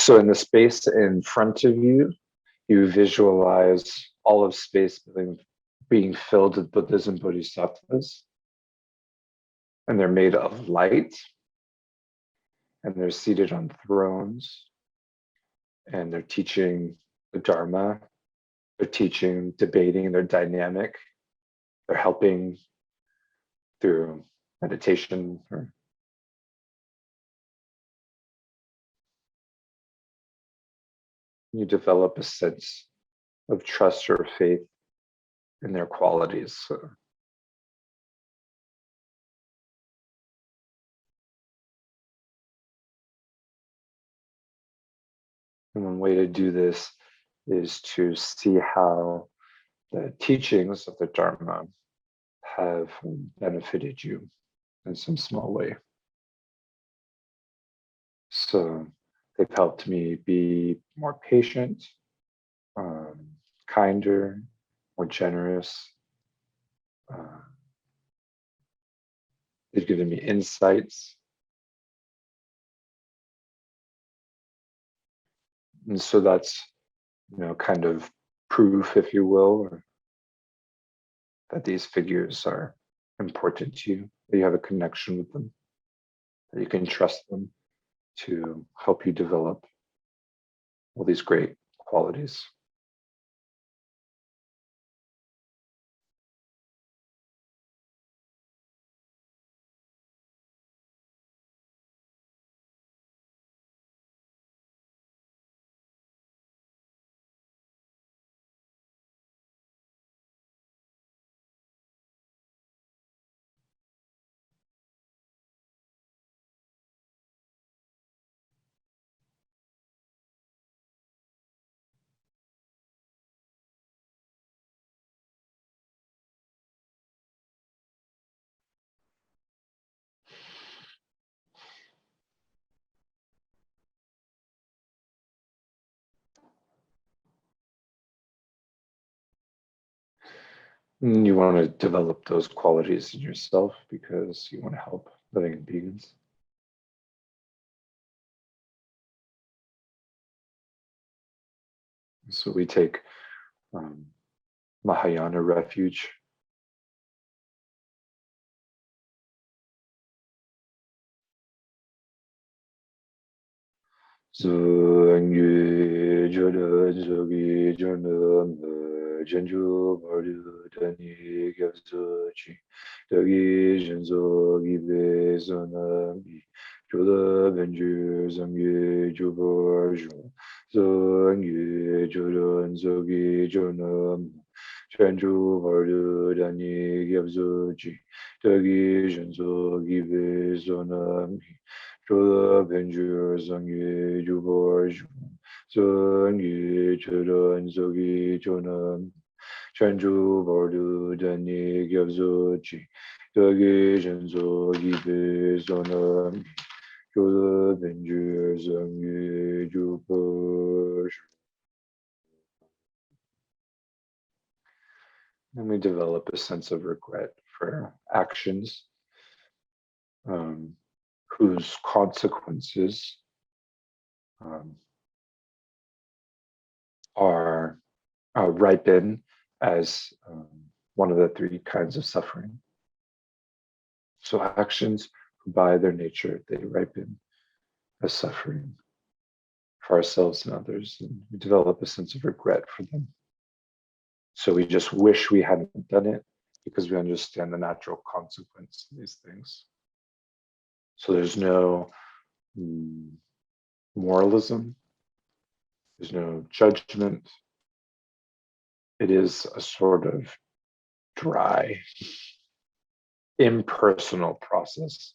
So in the space in front of you, you visualize all of space being filled with Buddhas and Bodhisattvas. And they're made of light. And they're seated on thrones. And they're teaching the Dharma. They're teaching, debating, they're dynamic. They're helping through meditation. You develop a sense of trust or faith in their qualities. And one way to do this is to see how the teachings of the Dharma have benefited you in some small way. So they've helped me be more patient, kinder, more generous. They've given me insights. And so that's, kind of proof, if you will, that these figures are important to you, that you have a connection with them, that you can trust them to help you develop all these great qualities. And you want to develop those qualities in yourself because you want to help living beings. So we take Mahayana refuge. Zangyu jodo zogi jono janju maru dani gyabzochi dagi janzo gibe zona mi jodo benju zangyu jubo jo zangyu jodo zogi jono janju maru dani gyabzochi dagi janzo gibe zona mi Choda Benjur Zangyu Jubor Zangyu Chodan Zogi Chonan Chanju Bordu Dani Gyabzochi Dagi Janzo Gibe Zonam Choda Benjur Zangyu Jubor. And we develop a sense of regret for actions whose consequences are ripen as one of the three kinds of suffering. So actions, by their nature, they ripen as suffering for ourselves and others, and we develop a sense of regret for them. So we just wish we hadn't done it because we understand the natural consequence of these things. So there's no moralism, there's no judgment. It is a sort of dry, impersonal process.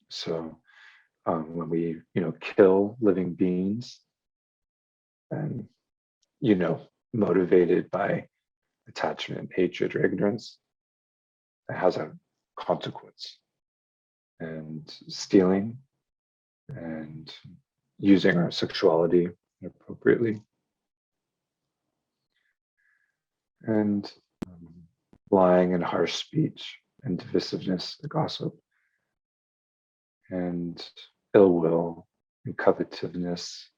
So when we, kill living beings and, motivated by attachment, hatred, or ignorance, it has a consequence. And stealing and using our sexuality appropriately and lying and harsh speech and divisiveness, the gossip, and ill will and covetousness,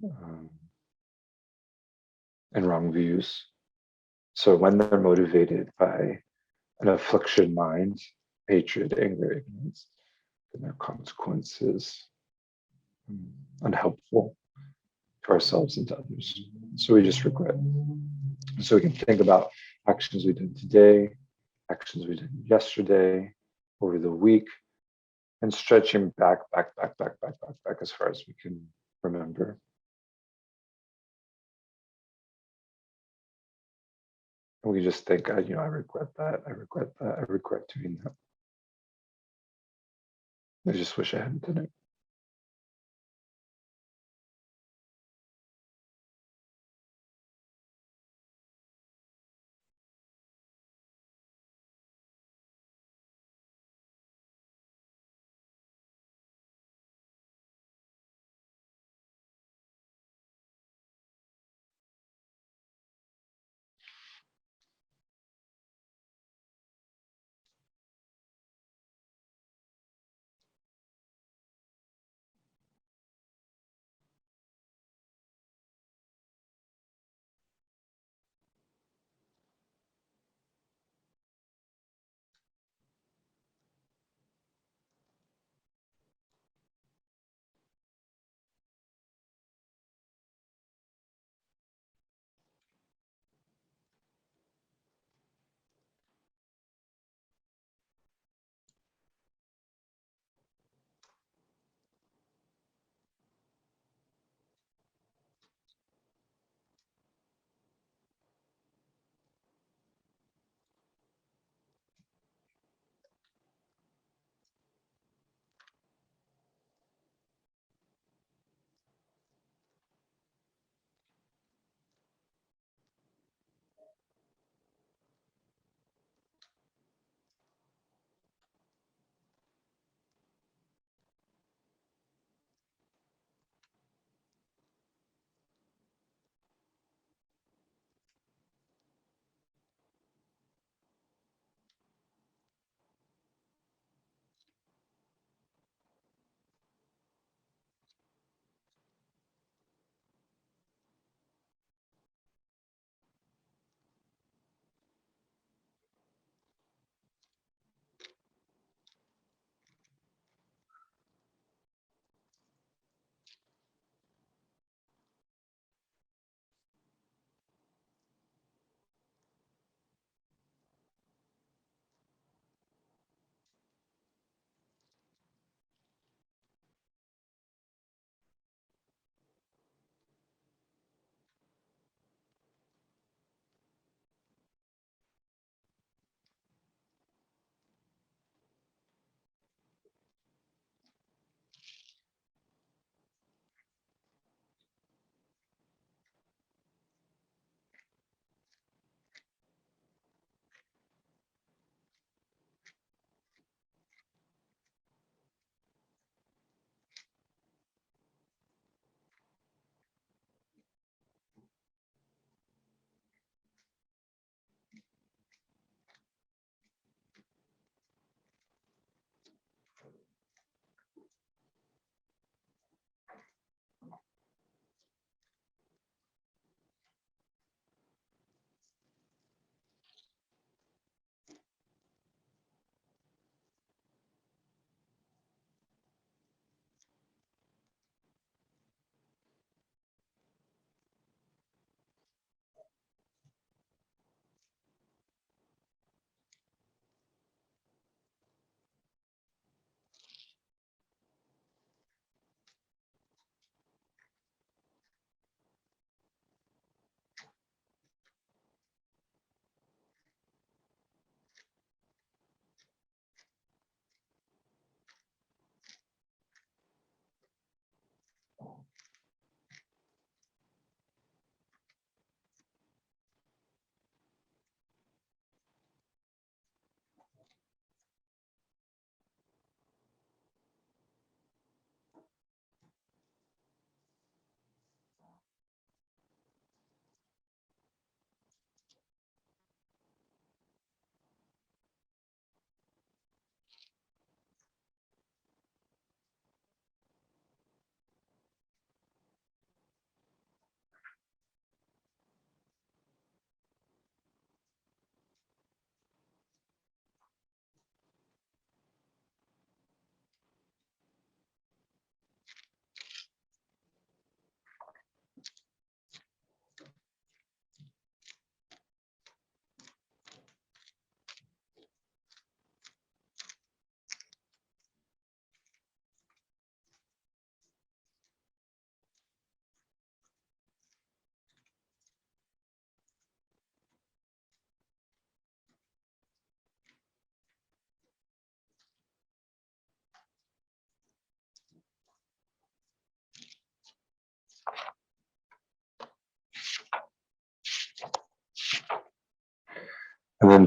um, and wrong views. So when they're motivated by an affliction mind, hatred, anger, ignorance, then their consequences unhelpful to ourselves and to others. So we just regret. So we can think about actions we did today, actions we did yesterday, over the week, and stretching back as far as we can remember. And we just think, I regret that, I regret doing that. I just wish I hadn't done it.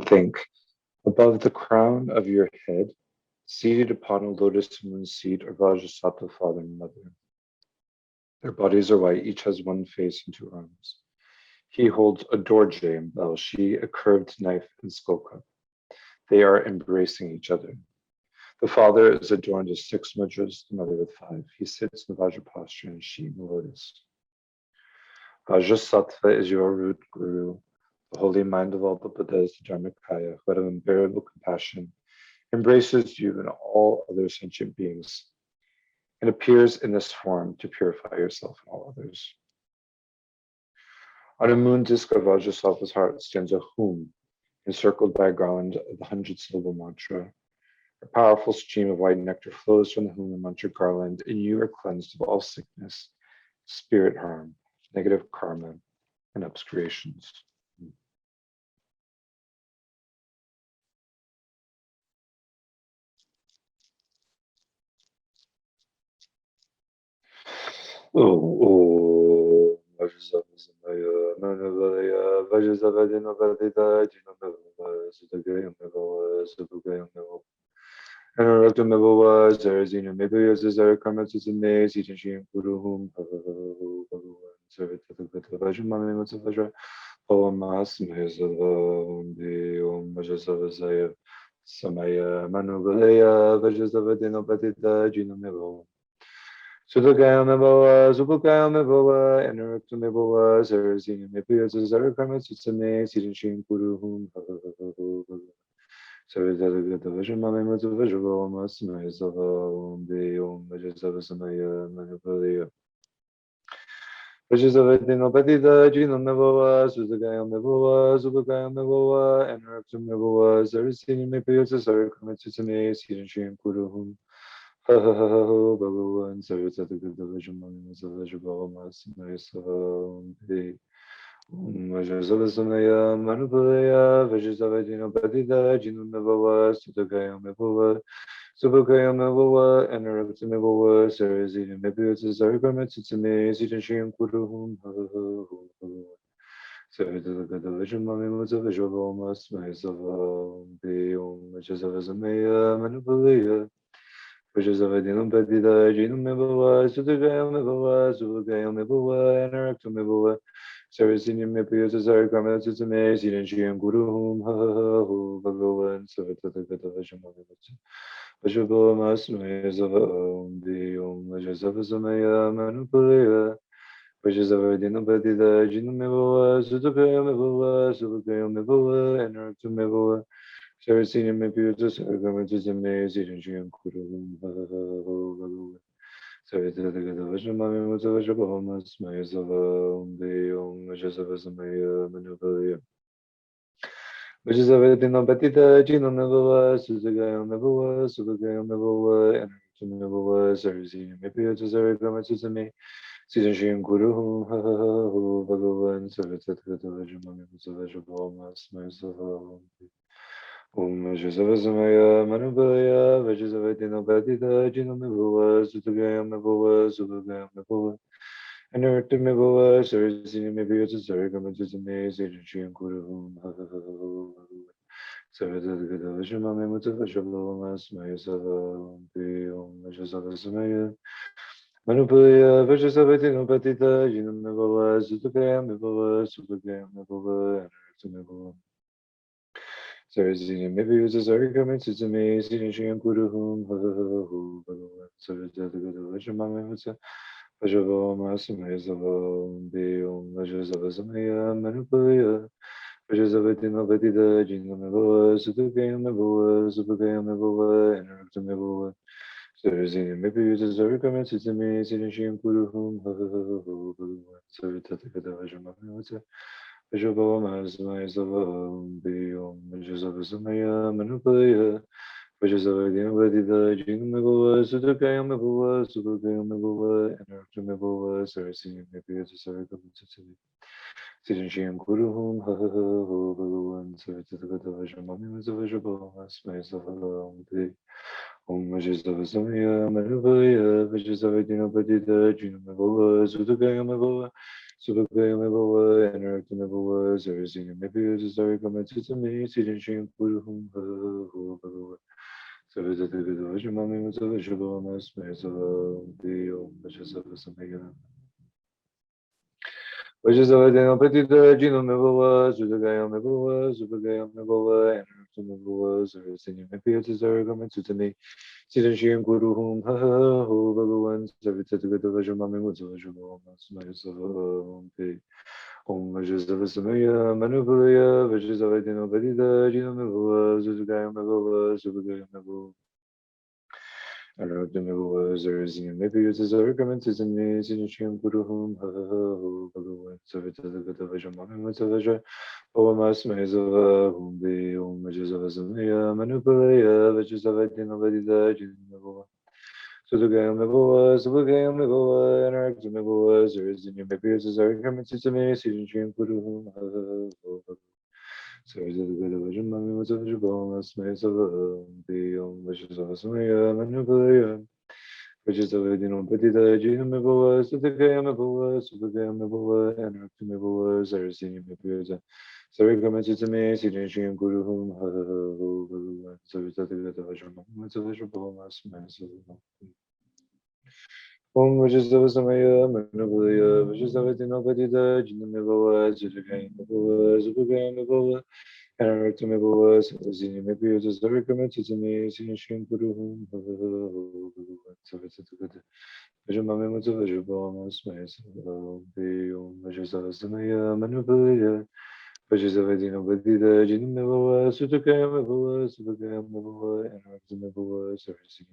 think, above the crown of your head, seated upon a lotus moon seat are Vajrasattva father and mother. Their bodies are white, each has one face and two arms. He holds a dorje and bell, she a curved knife and skull cup. They are embracing each other. The father is adorned with 6 mudras, the mother with 5. He sits in the Vajra posture and she in the lotus. Vajrasattva is your root guru, the holy mind of all the Buddhas, the Dharmakaya, who out of unbearable compassion embraces you and all other sentient beings, and appears in this form to purify yourself and all others. On a moon disk of Vajrasattva's heart stands a hum, encircled by a garland of the 100-syllable mantra. A powerful stream of white nectar flows from the hum and mantra garland, and you are cleansed of all sickness, spirit harm, negative karma, and obscurations. Oh, SAMAYA, MANUPALAYA, Vajrasattva, DENOPHA, TITHA, ANURAKTO, Zarazina, Meduya, Zara, Karma, TSAME, SIDDHI, KURU, SARVA, TATHAGATA, VAJRA, MAME, MUNTSA, VAJRA, Vajrasattva, SAMAYA, MANUPALAYA, Vajrasattva, DENOPHA, TITHA, Sudokaya Mevoa, Zubukaya Mevoa, Anurakto Mevoa, Zarazina, Meduya, Zara, Karma, TSAME, SIDDHI, KURU, TATHAGATA, VAJRA, MAME, MUNTSA, VAJRA, SAMAYA, Vajrasattva, SAMAYA, MANUPALAYA. Vajrasattva, DENOPHA, TITHA, Mevoa, Sudokaya Mevoa, Zubukaya Mevoa, Anurakto Mevoa, Zarazina, Meduya, Zara, Karma, TSAME, SIDDHI, KURU, Bhagavan, Sarvata-gata, Vajramani, Vajrabhava, Samaya, Vajrasattva, Samaya, Manupalaya, Vajrasattva, Dinopatita, Jinumevava, Sudokaya Mevava, Subakaya Mevava, Anurakta Mevava, Sarazina Meputa, Sarikama, Titsame, Sitanshim, Kuruhum, Sarvata-gata, Vajramani, Vajrabhava, Samaya, Vajrasattva, Samaya, Manupalaya, Vajrasattva, Dinopatita, Jinumevava, Sudokaya Mevava, Subakaya Mevava, Anurakta Mevava, Sarasini Meputa, Sarikama, Titsame, Sitanshim, Kuruhum, Bhagavan, Sarvata-gata, Vajramani, Vajrabhava, Samaya, Vajrasattva, Samaya, Manupalaya, Vajrasattva, Dinopatita, Jinumevava, Sudokaya Mevava, Subakaya Mevava, Anurakta Mevava, Sarasini Meputa, Sarikama, Titsame, Sitanshim, Kuruhum, Bhagavan, Sarvata-gata, Vajramani, Vajrabhava, Samaya, Vajrasattva, Samaya, Manupalaya, Vajrasattva, Dinopatita, Jinumevava, Sudokaya Mevava, Subakaya Mevava, Anurakta Mevava, Sarasini Meputa, Sarikama, Titsame, Sitanshim, Kuruhum, Bhagavan, Sarvata-gata, Vajramani, Vajrabhava, Samaya, Vajrasattva, Samaya, Manupalaya, Vajrasattva, Dinopatita, Jinumevava, Sudokaya Mevava, Subakaya Mevava, Anurakta Mevava, Sarasini Meputa, Sarikama, Titsame, Sitanshim, Kuruhum, Sarvata-gata, Vajramani, Vajrabhava, Samaya, Vajrasattva, Samaya, Manupalaya, Vajrasattva, Dinopatita, Jinumevava, Sudokaya Mevava, Subakaya Mevava, Anurakta Mevava, Sarasini Meputa, Sarikama, Titsame, Sitanshim, Kuruhum, Bhagavan, Sarvata-gata, Vajramani, Vajrabhava, Samaya, Vajrasattva, Samaya, Manupalaya, Vajrasattva, Dinopatita, Jinumevava, Sudokaya Mevava, Subakaya Mevava, Anurakta Mevava, Sarasini Meputa, Sarikama, Titsame, Sitanshim, Kuruhum, Bhagavan, Sarvata-gata, Vajramani, Vajrabhava, Samaya, Vajrasattva, Samaya, Manupalaya, Vajrasattva, Dinopatita, Jinumevava, Sudokaya Mevava, Subakaya Mevava, Anurakta Mevava, Sarasini Meputa, Sarikama, Titsame, Sitanshim, Kuruhum, Bhagavan, Sarvata-gata, Vajramani, Vajrabhava, Samaya, Vajrasattva, Samaya, Manupalaya, Vajrasattva, Dinopatita, Jinumevava, Sudokaya Mevava, Subhagaya Mabhava, Anuragta Mabhava, Sarasina Mabhava, Sarvakama TSAME, SIDDHI KURU Bhagava. Sarvatathagata Vajramami Mutsava Shubhama Smaysava Deyo Vajrasattva SAMAYA. Vajrasattva DENOPHA TITHA Mabhava, Sudhagaya Mabhava, Subhagaya Mabhava, Anuragta Mabhava, Sarasina Mabhava, Sarvakama TSAME, SIDDHI KURU Bhagavan. Sarvatathagata Vajramami Mutsava Shubhama Smaysava Om Vajrasattva SAMAYA MANUPALAYA Vajrasattva DENOPHA Mabhava, Sudhagaya Mabhava, Subhagaya Mabhava. Anuragta Mabhava, Sarasina Mabhava, Sarvakama TSAME, SIDDHI KURU Bhagavan. Sarvatathagata Vajramami Mutsava Smaysava Om Vajrasattva SAMAYA MANUPALAYA Vajrasattva DENOPHA Mabhava. Sudhagaya Mabhava, Subhagaya Mabhava, Anuragta Mabhava, Sarasina Mabhava, Sarvakama TSAME, SIDDHI KURU Bhagavan. Sarvatathagata Vajramami Mutsava Smaysava Om Vajrasattva SAMAYA MANUPALAYA Vajrasattva DENOPHA Mabhava, Sudhagaya Mabhava, Subhagaya Mabhava, Anuragta Mabhava, Sarasina Mabhava, Sarvakama TSAME, SIDDHI KURU Bhagavan. Sarvatathagata Vajramami Mutsava Smaysava Om Vajrasattva SAMAYA MANUPALAYA Vajrasattva DENOPHA Mabhava, Sudhagaya Mabhava, Subhagaya Mabhava, Anuragta Mabhava, Sarasina Mabhava, Sarvakama TSAME, SIDDHI KURU Bhagavan. Sarvatathagata Vajramami Mutsava Smaysava Om Vajrasattva SAMAYA MANUPALAYA Vajrasattva DENOPHA Mabhava, Sudhagaya Mabhava, Subhagaya Mabhava, Anuragta Mabhava, Sarasina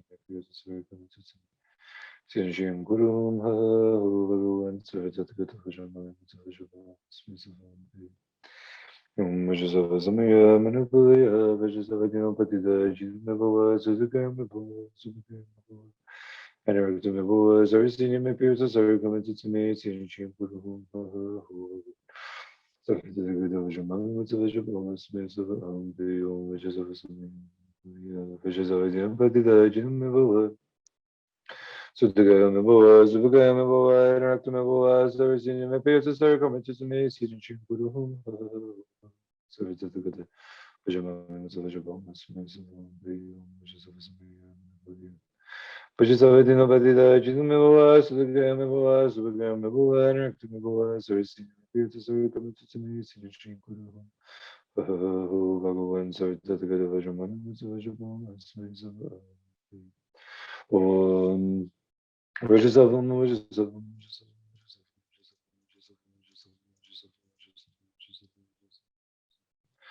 Mabhava, Sarvakama TSAME, SIDDHI KURU Bhagavan. Sarvatathagata Vajramami Mutsava Smaysava Om Vajrasattva SAMAYA MANUPALAYA Vajrasattva DENOPHA Mabhava, Sudhagaya Mabhava, Subhagaya Mabhava, Anuragta Mabhava, Sarasina Mabhava, Sarvakama TSAME, SIDDHI KURU Bhagavan. Sarvatathagata Vajramami Mutsava Smaysava Om Vajrasattva SAMAYA Vajrasattva DENOPHA Mabhava, Sudhagaya Mabhava, Subhagaya Mabhava, Anuragta Mabhava, Sarasina Mabhava, Sarvakama TSAME, SIDDHI KURU Bhagavan. Sarvatathagata Vajramami Mutsava Smaysava Om Vajrasattva SAMAYA Vajrasattva DENOPHA Mabhava, Sudhagaya Mabhava, Subhagaya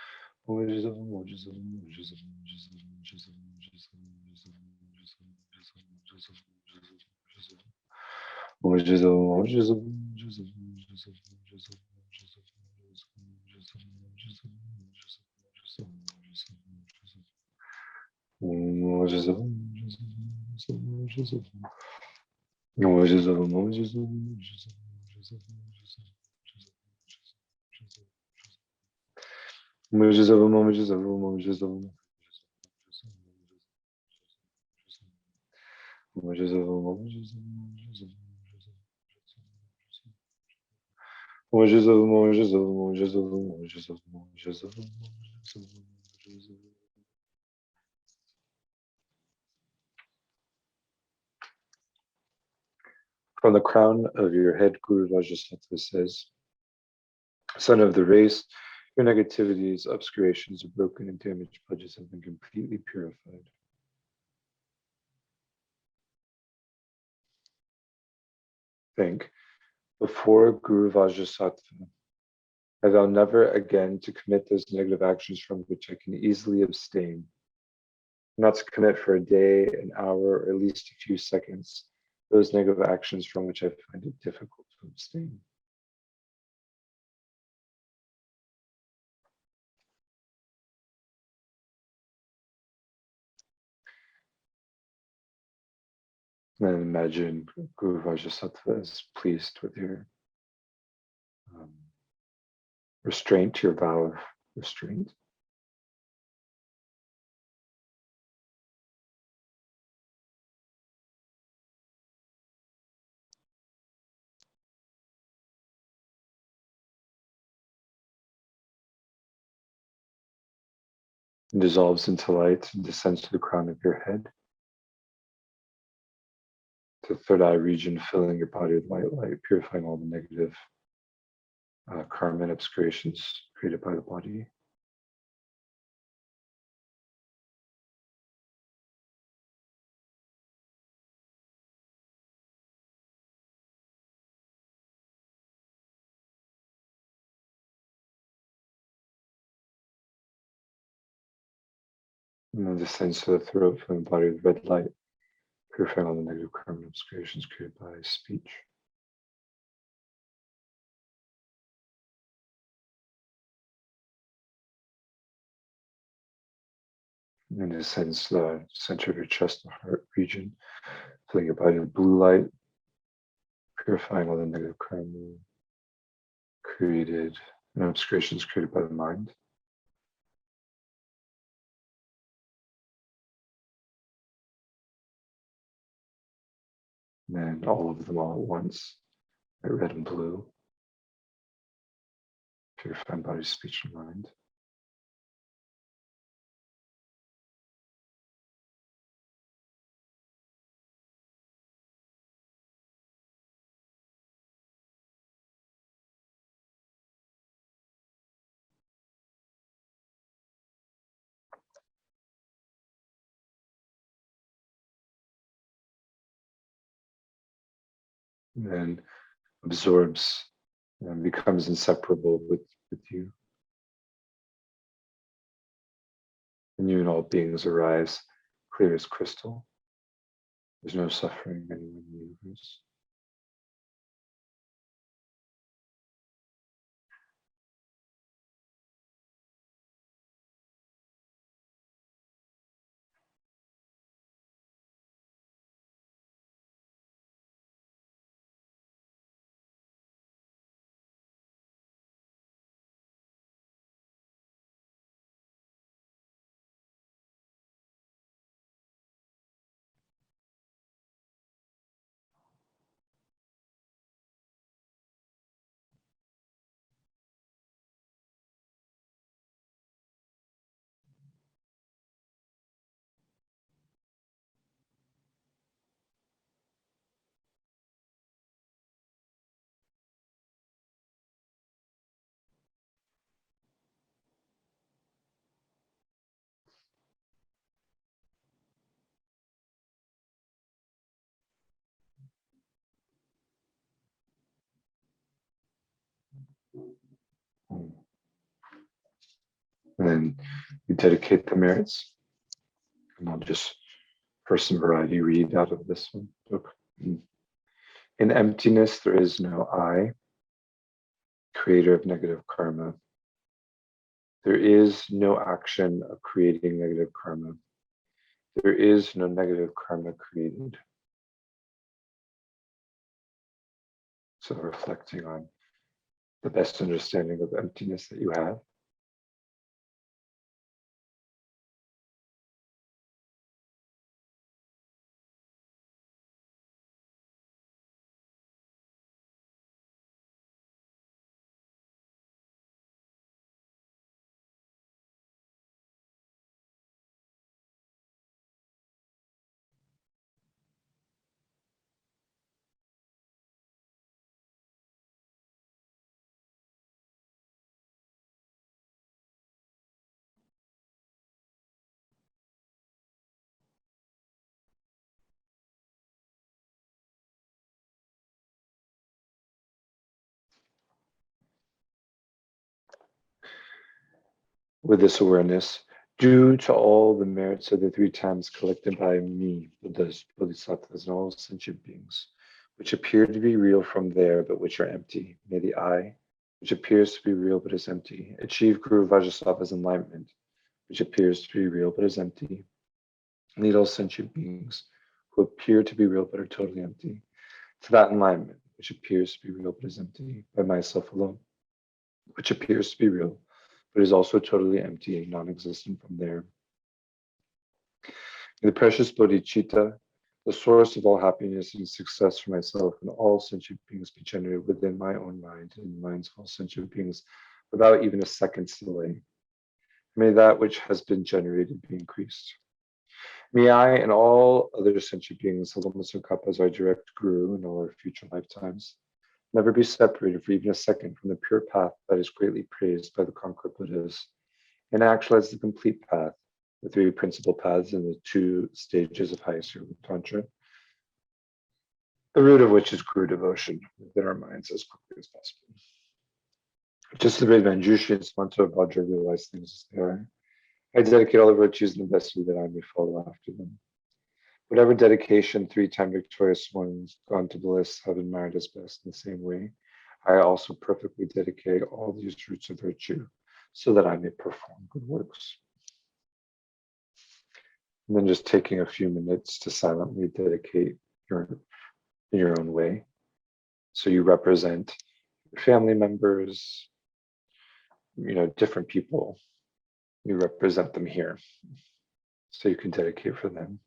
Mabhava, Anuragta Mabhava, Sarasina Mabhava, Sarvakama TSAME, SIDDHI KURU Bhagavan. Sarvatathagata Vajramami Mutsava Smaysava Om Vajrasattva From the crown of your head, Guru Vajrasattva says, Son of the race, your negativities, obscurations, broken and damaged pledges have been completely purified. Think, before Guru Vajrasattva, I vow never again to commit those negative actions from which I can easily abstain, not to commit for a day, an hour, or at least a few seconds, those negative actions from which I find it difficult to abstain. And imagine Guru Vajrasattva is pleased with your restraint, your vow of restraint. and dissolves into light and descends to the crown of your head, to the third eye region, filling your body with white light, purifying all the negative karma and obscurations created by the body. And then descends to the throat, filling the body with red light, purifying all the negative karma and obscurations created by speech. And then descends to the center of your chest, the heart region, filling your body with blue light, purifying all the negative karma created and obscurations created by the mind. And then all of them all at once, red and blue, purifying body, speech, and mind. And then absorbs and becomes inseparable with you. And you and all beings arise clear as crystal. There's no suffering anywhere in the universe. And then you dedicate the merits. And I'll just, for some variety, read out of this one book. In emptiness, there is no I, creator of negative karma. There is no action of creating negative karma. There is no negative karma created. So reflecting on the best understanding of emptiness that you have. With this awareness, due to all the merits of the three times collected by me, Buddhas, Bodhisattvas, and all sentient beings, which appear to be real from there, but which are empty, may the I, which appears to be real but is empty, achieve Guru Vajrasattva's enlightenment, which appears to be real but is empty, lead all sentient beings who appear to be real but are totally empty, to that enlightenment, which appears to be real but is empty, by myself alone, which appears to be real but is also totally empty and non-existent from there. May the precious bodhicitta, the source of all happiness and success for myself and all sentient beings, be generated within my own mind and the minds of all sentient beings without even a second's delay. May that which has been generated be increased. May I and all other sentient beings, the Lamas and Kappas, our direct guru in all our future lifetimes, never be separated for even a second from the pure path that is greatly praised by the conqueror Buddhas, and actualize the complete path, the three principal paths and the two stages of highest yoga tantra, the root of which is Guru devotion within our minds as quickly as possible. Just the way Manjushri and Samanta Vajra realize things as they are, I dedicate all the virtues and the best that I may follow after them. Whatever dedication 3-time victorious ones gone to bliss have admired as best in the same way, I also perfectly dedicate all these roots of virtue so that I may perform good works. And then just taking a few minutes to silently dedicate in your own way. So you represent your family members, different people. You represent them here. So you can dedicate for them.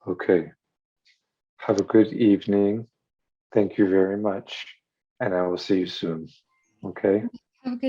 Okay. Have a good evening. Thank you very much. And I will see you soon. Okay. Have a good